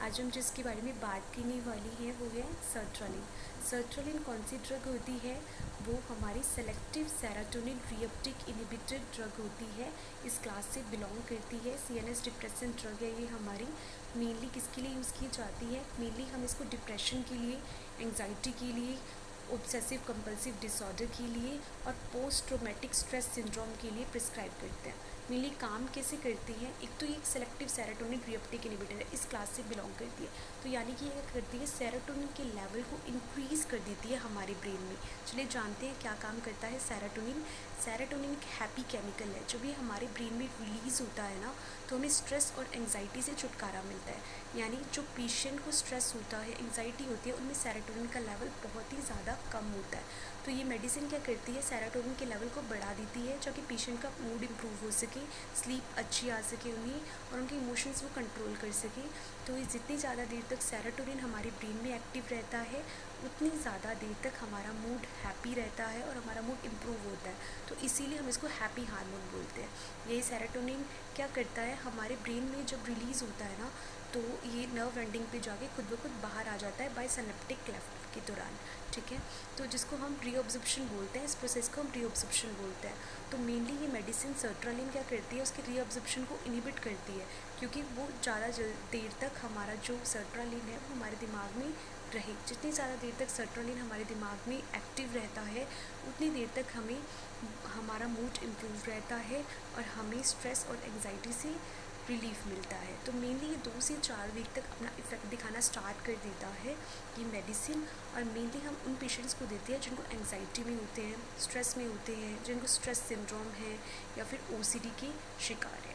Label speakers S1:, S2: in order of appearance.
S1: आज हम जिसके बारे में बात करने वाली है वो है सर्ट्रोलिन। सर्ट्रोलिन कौन सी ड्रग होती है? वो हमारी selective serotonin reuptake inhibitor drug होती है। इस क्लास से बिलोंग करती है। सीएनएस डिप्रेसेंट ड्रग है ये हमारी। मेनली किसके लिए यूज़ की जाती है? मेनली हम इसको डिप्रेशन के लिए, एंग्जाइटी के लिए, ऑब्सेसिव कंपल्सिव डिसऑर्डर के लिए और पोस्ट ट्रॉमेटिक स्ट्रेस सिंड्रोम के लिए प्रिस्क्राइब करते हैं। मेनली काम कैसे करती हैं? एक तो ये एक सेलेक्टिव सेरोटोनिन रीअपटेक इनहिबिटर है, इस क्लास से बिलोंग करती है। तो यानी कि ये करती है सेरोटोनिन के लेवल को इंक्रीज़ कर देती है हमारे ब्रेन में। चलिए जानते हैं क्या काम करता है सेरोटोनिन। सेरोटोनिन एक हैप्पी केमिकल है। जब ये हमारे ब्रेन में रिलीज़ होता है ना, तो हमें स्ट्रेस और एंग्जाइटी से छुटकारा मिलता है। यानी जो पेशेंट को स्ट्रेस होता है, एंग्जाइटी होती है, उनमें सेरोटोनिन का लेवल बहुत ही ज़्यादा कम होता है। तो ये मेडिसिन क्या करती है? सेरोटोनिन के लेवल को बढ़ा देती है, ताकि पेशेंट का मूड इम्प्रूव हो सके, स्लीप अच्छी आ सके उन्हें, और उनके इमोशंस वो कंट्रोल कर सके। तो ये जितनी ज़्यादा देर तक सेरोटोनिन हमारे ब्रेन में एक्टिव रहता है, उतनी ज़्यादा देर तक हमारा मूड हैप्पी रहता है और हमारा मूड इम्प्रूव होता है। तो इसीलिए हम इसको हैप्पी हार्मोन बोलते हैं। यही सेरोटोनिन क्या करता है? हमारे ब्रेन में जब रिलीज़ होता है ना, तो ये नर्व एंडिंग पे जाके खुद ब खुद बाहर आ जाता है बाय सिनेप्टिक क्लेफ्ट के दौरान। ठीक है, तो जिसको हम रीअब्जॉर्प्शन बोलते हैं, इस प्रोसेस को हम रीअब्जॉर्प्शन बोलते हैं। तो मेनली ये मेडिसिन सर्ट्रोलिन क्या करती है? उसके रीअब्जॉर्प्शन को इनहिबिट करती है, क्योंकि वो ज़्यादा देर तक हमारा जो सर्ट्रोलिन है वो हमारे दिमाग में रहे। जितनी ज़्यादा देर तक सर्ट्रोलिन हमारे दिमाग में एक्टिव रहता है, उतनी देर तक हमें हमारा मूड इम्प्रूव रहता है और हमें स्ट्रेस और एंग्जाइटी से रिलीफ मिलता है। तो मेनली ये 2 से 4 वीक तक अपना इफ़ेक्ट दिखाना स्टार्ट कर देता है ये मेडिसिन। और मेनली हम उन पेशेंट्स को देते हैं जिनको एंग्जाइटी में होते हैं, स्ट्रेस में होते हैं, जिनको स्ट्रेस सिंड्रोम है या फिर ओसीडी के शिकार है।